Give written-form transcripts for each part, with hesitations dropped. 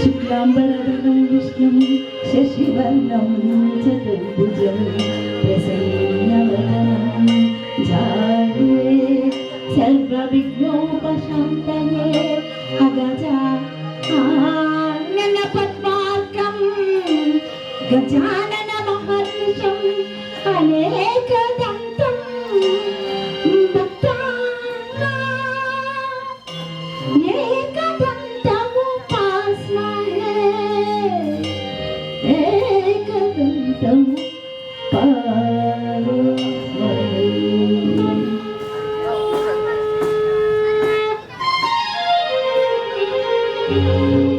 शुक्लाम्बरधरं विष्णुं शशिवर्णं चतुर्भुजं प्रसन्नवदनं ध्याये सर्वविघ्नोपशान्तये अगजानन पद्मार्कं गजाननमहर्निशम् अनेकदन्तं भक्तानाम् एकदन्तमुपास्महे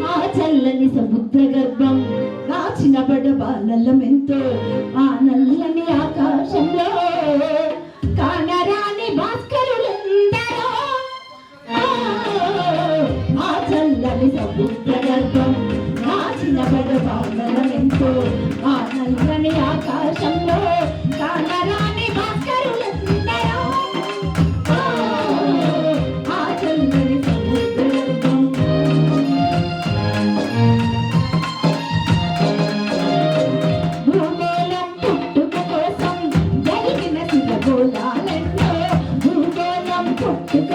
ఆ చల్లని సముద్ర గర్భం దాచిన బడబాలమెంతో ఆ నల్లని ఆకాశంలో కానరాని భాస్కరులందరూ ఆ చల్లని సముద్ర గర్భం దాచిన బడబాలమెంతో ఆ నల్లని ఆకాశంలో కానరాని భాస్కరులందరూ ఆ చల్లని సముద్ర గర్భం భూగోళం పుట్టుక కోసం జరిగిన శివగోళాలెన్నో భూగోళం పుట్టుక